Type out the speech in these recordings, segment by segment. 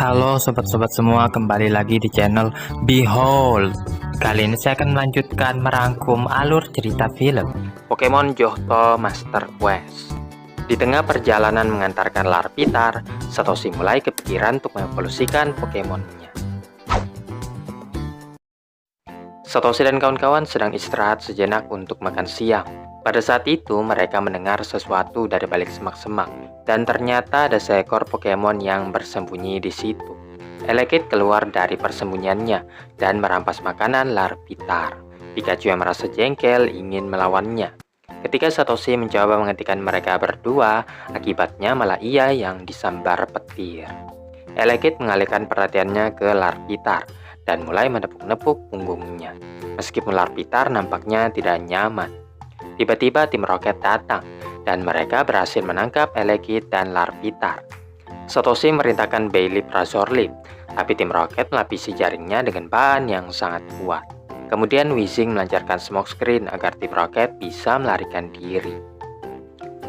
Halo sobat-sobat semua, kembali lagi di channel Behold. Kali ini saya akan melanjutkan merangkum alur cerita film Pokemon Johto Master Quest. Di tengah perjalanan mengantarkan Larvitar, Satoshi mulai kepikiran untuk mengevolusikan Pokemonnya. Satoshi dan kawan-kawan sedang istirahat sejenak untuk makan siang. Pada saat itu, mereka mendengar sesuatu dari balik semak-semak, dan ternyata ada seekor Pokemon yang bersembunyi di situ. Elekid keluar dari persembunyiannya dan merampas makanan Larvitar. Pikachu yang merasa jengkel ingin melawannya. Ketika Satoshi mencoba menghentikan mereka berdua, akibatnya malah ia yang disambar petir. Elekid mengalihkan perhatiannya ke Larvitar dan mulai menepuk-nepuk punggungnya. Meskipun Larvitar nampaknya tidak nyaman. Tiba-tiba tim Rocket datang, dan mereka berhasil menangkap Elekid dan Larvitar. Satoshi merintahkan Bailey Razor Leaf, tapi tim Rocket melapisi jaringnya dengan bahan yang sangat kuat. Kemudian Weezing melancarkan smoke screen agar tim Rocket bisa melarikan diri.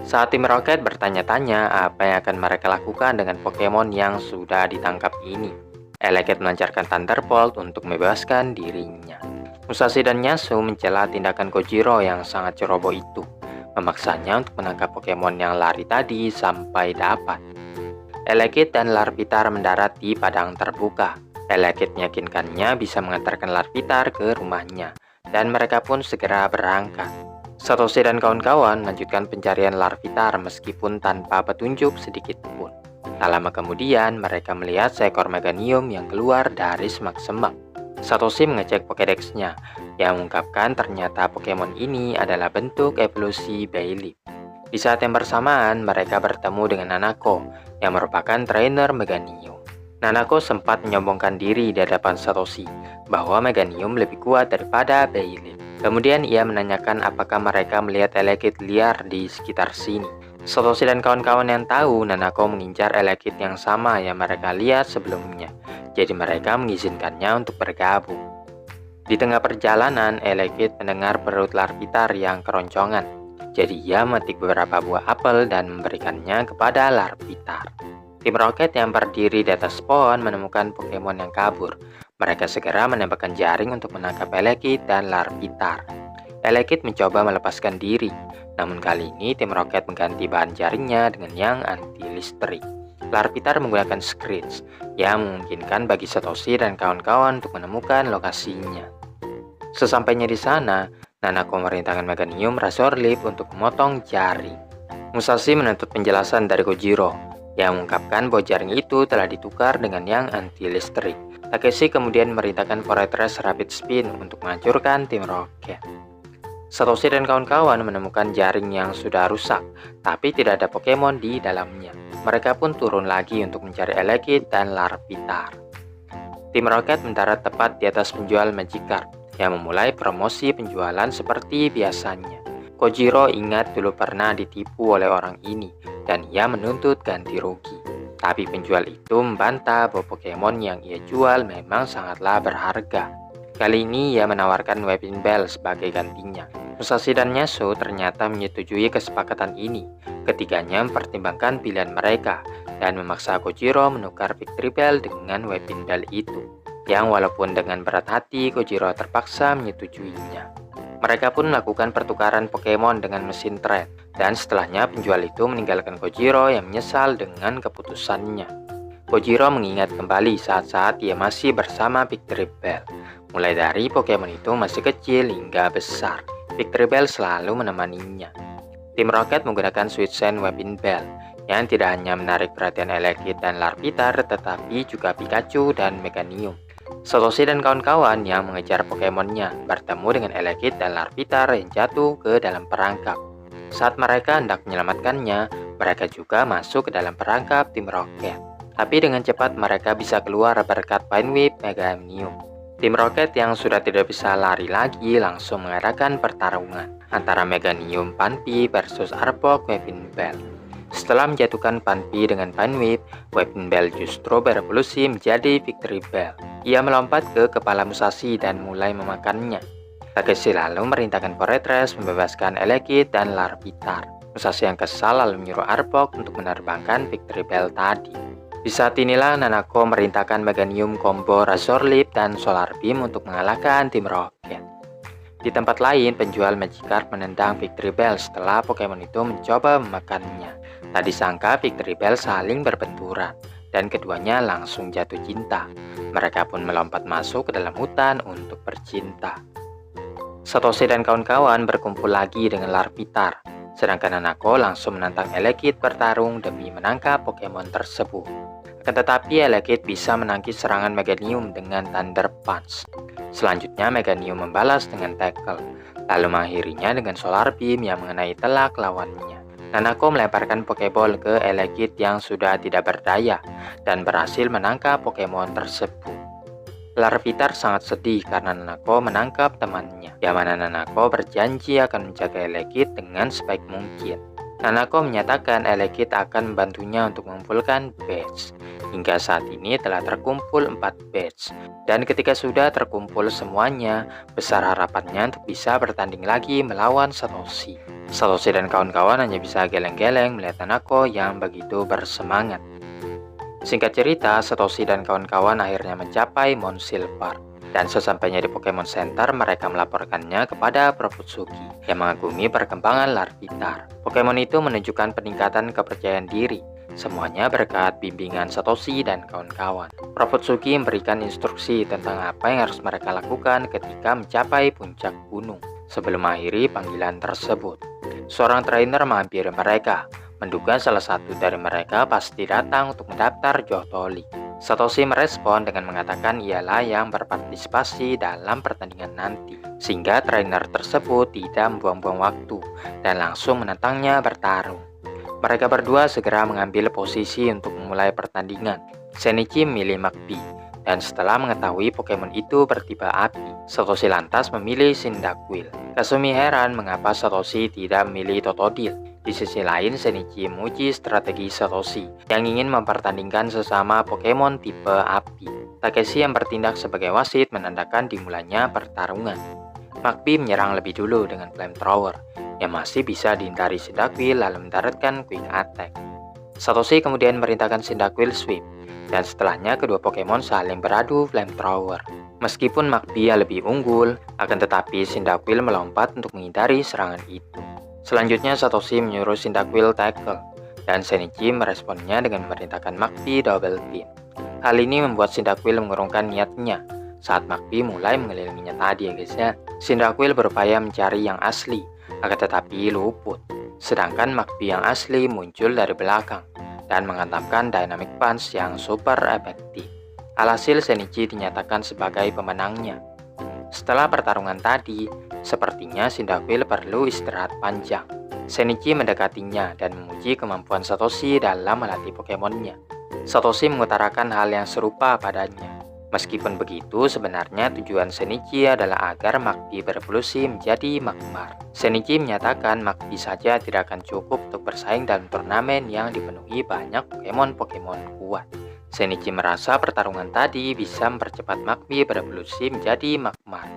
Saat tim Rocket bertanya-tanya apa yang akan mereka lakukan dengan Pokemon yang sudah ditangkap ini, Elekid melancarkan Thunderbolt untuk membebaskan dirinya. Musashi dan Yasuo mencela tindakan Kojiro yang sangat ceroboh itu, memaksanya untuk menangkap Pokemon yang lari tadi sampai dapat. Elekid dan Larvitar mendarat di padang terbuka. Elekid meyakinkannya bisa mengantarkan Larvitar ke rumahnya, dan mereka pun segera berangkat. Satoshi dan kawan-kawan melanjutkan pencarian Larvitar meskipun tanpa petunjuk sedikit pun. Tak lama kemudian, mereka melihat seekor Meganium yang keluar dari semak-semak. Satoshi mengecek Pokédex-nya, yang mengungkapkan ternyata Pokemon ini adalah bentuk evolusi Bailey. Di saat yang bersamaan, mereka bertemu dengan Nanako, yang merupakan trainer Meganium. Nanako sempat menyombongkan diri di hadapan Satoshi, bahwa Meganium lebih kuat daripada Bailey. Kemudian ia menanyakan apakah mereka melihat Elekid liar di sekitar sini. Satoshi dan kawan-kawan yang tahu Nanako mengincar Elekid yang sama yang mereka lihat sebelumnya. Jadi mereka mengizinkannya untuk bergabung. Di tengah perjalanan, Elekid mendengar perut Larvitar yang keroncongan. Jadi ia memetik beberapa buah apel dan memberikannya kepada Larvitar. Tim Rocket yang berdiri di atas pohon menemukan Pokemon yang kabur. Mereka segera menembakkan jaring untuk menangkap Elekid dan Larvitar. Elekid mencoba melepaskan diri, namun kali ini tim Rocket mengganti bahan jaringnya dengan yang anti-listrik. Larvitar menggunakan Screech yang memungkinkan bagi Satoshi dan kawan-kawan untuk menemukan lokasinya. Sesampainya di sana, Nanako memerintahkan Meganium Razor Leaf untuk memotong jaring. Musashi menuntut penjelasan dari Kojiro yang mengungkapkan bahwa jaring itu telah ditukar dengan yang anti-listrik. Takeshi kemudian memerintahkan Fortress Rapid Spin untuk menghancurkan tim Rocket. Satoshi dan kawan-kawan menemukan jaring yang sudah rusak, tapi tidak ada Pokemon di dalamnya. Mereka pun turun lagi untuk mencari Elekid dan Larvitar. Tim Rocket mendarat tepat di atas penjual Magikarp yang memulai promosi penjualan seperti biasanya. Kojiro ingat dulu pernah ditipu oleh orang ini dan ia menuntut ganti rugi. Tapi penjual itu membantah bahwa Pokemon yang ia jual memang sangatlah berharga. Kali ini ia menawarkan Weepinbell sebagai gantinya. Musashi dan Yasuo ternyata menyetujui kesepakatan ini. Ketiganya mempertimbangkan pilihan mereka dan memaksa Kojiro menukar Victreebel dengan Weepinbell itu, yang walaupun dengan berat hati Kojiro terpaksa menyetujuinya. Mereka pun melakukan pertukaran Pokemon dengan mesin trade, dan setelahnya penjual itu meninggalkan Kojiro yang menyesal dengan keputusannya. Kojiro mengingat kembali saat-saat ia masih bersama Victreebel. Mulai dari Pokemon itu masih kecil hingga besar, Victreebel selalu menemaninya. Tim Rocket menggunakan Sweet Scent Weepinbell yang tidak hanya menarik perhatian Elekid dan Larvitar, tetapi juga Pikachu dan Meganium. Satoshi dan kawan-kawan yang mengejar Pokemonnya bertemu dengan Elekid dan Larvitar yang jatuh ke dalam perangkap. Saat mereka hendak menyelamatkannya, mereka juga masuk ke dalam perangkap tim Rocket. Tapi dengan cepat mereka bisa keluar berkat Pine Whip Meganium. Tim Rocket yang sudah tidak bisa lari lagi langsung mengadakan pertarungan antara Meganium Panpy versus Arbok Weepinbell. Setelah menjatuhkan Panpy dengan Pine Whip, Weepinbell justru berevolusi menjadi Victreebel. Ia melompat ke kepala Musashi dan mulai memakannya. Takeshi lalu merintahkan Fortress membebaskan Elekid dan Larvitar. Musashi yang kesal lalu menyuruh Arbok untuk menerbangkan Victreebel tadi. Di saat inilah Nanako merintahkan Meganium combo Razor Leaf dan Solar Beam untuk mengalahkan tim Rocket. Di tempat lain, penjual Magikarp menendang Victory Bell setelah Pokemon itu mencoba memakannya. Tak disangka Victory Bell saling berbenturan, dan keduanya langsung jatuh cinta. Mereka pun melompat masuk ke dalam hutan untuk bercinta. Satoshi dan kawan-kawan berkumpul lagi dengan Larvitar, sedangkan Nanako langsung menantang Elekid bertarung demi menangkap Pokemon tersebut. Akan tetapi Elekid bisa menangkis serangan Meganium dengan Thunder Punch. Selanjutnya Meganium membalas dengan Tackle, lalu mengakhirinya dengan Solar Beam yang mengenai telak lawannya. Nanako melemparkan Pokeball ke Elekid yang sudah tidak berdaya dan berhasil menangkap Pokemon tersebut. Larvitar sangat sedih karena Nanako menangkap temannya, yang mana Nanako berjanji akan menjaga Elekid dengan sebaik mungkin. Nanako menyatakan Elekid akan membantunya untuk mengumpulkan badge. Hingga saat ini telah terkumpul 4 badge, dan ketika sudah terkumpul semuanya, besar harapannya untuk bisa bertanding lagi melawan Satoshi. Satoshi dan kawan-kawan hanya bisa geleng-geleng melihat Nanako yang begitu bersemangat. Singkat cerita, Satoshi dan kawan-kawan akhirnya mencapai Mount Silver. Dan sesampainya di Pokemon Center, mereka melaporkannya kepada Proputsuki yang mengagumi perkembangan Larvitar. Pokemon itu menunjukkan peningkatan kepercayaan diri, semuanya berkat bimbingan Satoshi dan kawan-kawan. Proputsuki memberikan instruksi tentang apa yang harus mereka lakukan ketika mencapai puncak gunung. Sebelum mengakhiri panggilan tersebut, seorang trainer menghampiri mereka, menduga salah satu dari mereka pasti datang untuk mendaftar Johto League. Satoshi merespon dengan mengatakan ialah yang berpartisipasi dalam pertandingan nanti, sehingga trainer tersebut tidak membuang-buang waktu dan langsung menantangnya bertarung. Mereka berdua segera mengambil posisi untuk memulai pertandingan. Shinichi memilih Magby, dan setelah mengetahui Pokemon itu bertipe api, Satoshi lantas memilih Cyndaquil. Kasumi heran mengapa Satoshi tidak memilih Totodile. Di sisi lain, Shinichi memuji strategi Satoshi yang ingin mempertandingkan sesama Pokemon tipe api. Takeshi yang bertindak sebagai wasit menandakan dimulainya pertarungan. Magby menyerang lebih dulu dengan Flamethrower yang masih bisa dihindari Cyndaquil lalu mendaratkan Quick Attack. Satoshi kemudian merintahkan Cyndaquil Sweep, dan setelahnya kedua Pokemon saling beradu Flamethrower. Meskipun Magby lebih unggul, akan tetapi Cyndaquil melompat untuk menghindari serangan itu. Selanjutnya Satoshi menyuruh Cyndaquil Tackle, dan Shinichi meresponnya dengan memerintahkan Magby Double Team. Hal ini membuat Cyndaquil mengurungkan niatnya saat Magby mulai mengelilinginya tadi ya guys ya. Cyndaquil berupaya mencari yang asli, akan tetapi luput. Sedangkan Magby yang asli muncul dari belakang dan menghantamkan Dynamic Punch yang super efektif. Alhasil Shinichi dinyatakan sebagai pemenangnya. Setelah pertarungan tadi, sepertinya Cyndaquil perlu istirahat panjang. Shinichi mendekatinya dan memuji kemampuan Satoshi dalam melatih Pokemonnya. Satoshi mengutarakan hal yang serupa padanya. Meskipun begitu, sebenarnya tujuan Shinichi adalah agar Magby berevolusi menjadi Magmar. Shinichi menyatakan Magby saja tidak akan cukup untuk bersaing dalam turnamen yang dipenuhi banyak Pokemon-Pokemon kuat. Shinichi merasa pertarungan tadi bisa mempercepat Magby berevolusi menjadi Magmar.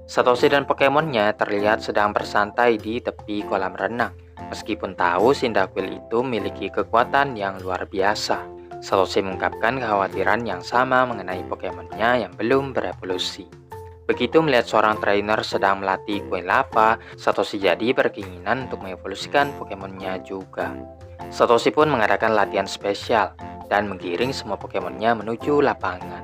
Satoshi dan Pokemonnya terlihat sedang bersantai di tepi kolam renang. Meskipun tahu Cyndaquil itu memiliki kekuatan yang luar biasa, Satoshi mengungkapkan kekhawatiran yang sama mengenai Pokemonnya yang belum berevolusi. Begitu melihat seorang trainer sedang melatih Queen Lava, Satoshi jadi berkeinginan untuk mengevolusikan Pokemonnya juga. Satoshi pun mengadakan latihan spesial dan menggiring semua Pokemonnya menuju lapangan.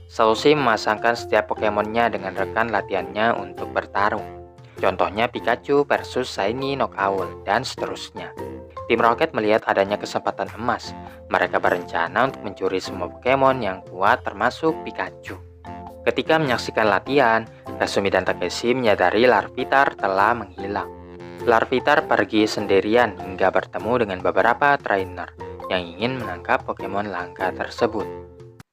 Satoshi memasangkan setiap Pokemonnya dengan rekan latihannya untuk bertarung. Contohnya Pikachu versus Shiny Knockowl dan seterusnya. Tim Rocket melihat adanya kesempatan emas. Mereka berencana untuk mencuri semua Pokemon yang kuat termasuk Pikachu. Ketika menyaksikan latihan, Kasumi dan Takeshi menyadari Larvitar telah menghilang. Larvitar pergi sendirian hingga bertemu dengan beberapa trainer yang ingin menangkap Pokemon langka tersebut.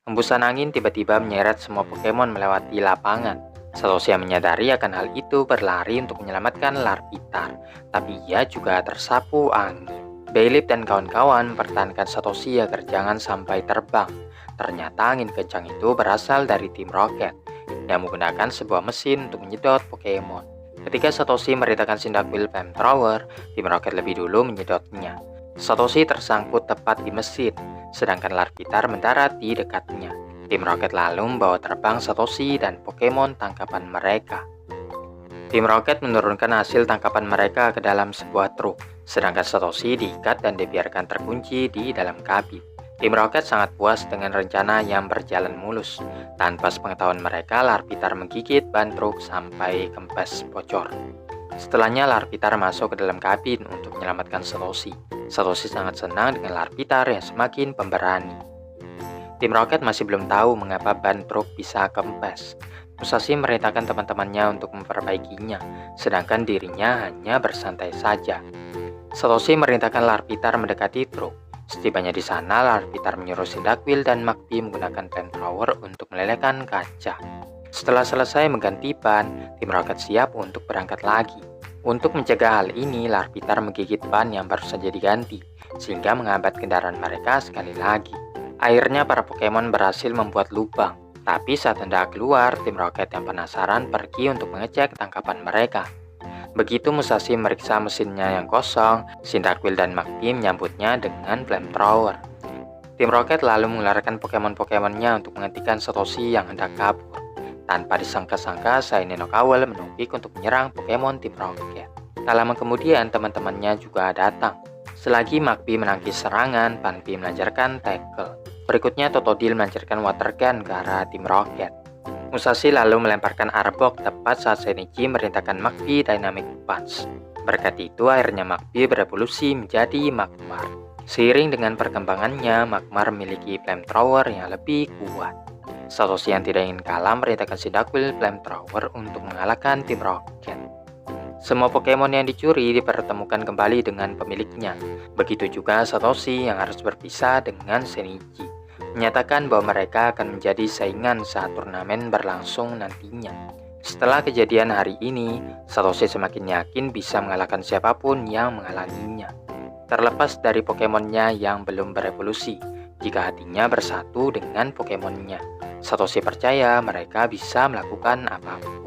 Hembusan angin tiba-tiba menyeret semua Pokemon melewati lapangan. Satoshi yang menyadari akan hal itu berlari untuk menyelamatkan Larvitar, tapi ia juga tersapu angin. Bailip dan kawan-kawan mempertahankan Satoshi agar jangan sampai terbang. Ternyata angin kencang itu berasal dari tim Rocket yang menggunakan sebuah mesin untuk menyedot Pokemon. Ketika Satoshi merintahkan Cyndaquil Flamethrower, tim Rocket lebih dulu menyedotnya. Satoshi tersangkut tepat di mesin, sedangkan Larvitar mendarat di dekatnya. Tim Rocket lalu membawa terbang Satoshi dan Pokemon tangkapan mereka. Tim Rocket menurunkan hasil tangkapan mereka ke dalam sebuah truk, sedangkan Satoshi diikat dan dibiarkan terkunci di dalam kabin. Tim Rocket sangat puas dengan rencana yang berjalan mulus. Tanpa sepengetahuan mereka, Larvitar menggigit ban truk sampai kempes bocor. Setelahnya, Larvitar masuk ke dalam kabin untuk menyelamatkan Satoshi. Satoshi sangat senang dengan Larvitar yang semakin pemberani. Tim Rocket masih belum tahu mengapa ban truk bisa kempes. Musashi merintahkan teman-temannya untuk memperbaikinya, sedangkan dirinya hanya bersantai saja. Satoshi merintahkan Larvitar mendekati truk. Setibanya di sana, Larvitar menyuruh Cyndaquil dan Magpie menggunakan flamethrower untuk melelehkan kaca. Setelah selesai mengganti ban, tim Rocket siap untuk berangkat lagi. Untuk mencegah hal ini, Larvitar menggigit ban yang baru saja diganti, sehingga menghambat kendaraan mereka sekali lagi. Akhirnya para Pokemon berhasil membuat lubang, tapi saat hendak keluar, tim Rocket yang penasaran pergi untuk mengecek tangkapan mereka. Begitu Musashi meriksa mesinnya yang kosong, Cyndaquil dan Magpie menyambutnya dengan flamethrower. Tim Rocket lalu mengeluarkan Pokemon-Pokemonnya untuk menghentikan Satoshi yang hendak kabur. Tanpa disangka-sangka, Shiny Noctowl menukik untuk menyerang Pokemon Tim Rocket. Tak lama kemudian, teman-temannya juga datang. Selagi Magpie menangkis serangan, Panpy melancarkan tackle. Berikutnya, Totodile melancarkan Water Gun ke arah Tim Rocket. Musashi lalu melemparkan Arbok tepat saat Shinichi merintahkan Magpie Dynamic Punch. Berkat itu, akhirnya Magpie berevolusi menjadi Magmar. Seiring dengan perkembangannya, Magmar memiliki flamethrower yang lebih kuat. Satoshi yang tidak ingin kalah merintahkan Cyndaquil flamethrower untuk mengalahkan Tim Rocket. Semua Pokemon yang dicuri dipertemukan kembali dengan pemiliknya. Begitu juga Satoshi yang harus berpisah dengan Shinichi, menyatakan bahwa mereka akan menjadi saingan saat turnamen berlangsung nantinya. Setelah kejadian hari ini, Satoshi semakin yakin bisa mengalahkan siapapun yang menghalanginya. Terlepas dari Pokemonnya yang belum berevolusi, jika hatinya bersatu dengan Pokemonnya, Satoshi percaya mereka bisa melakukan apapun.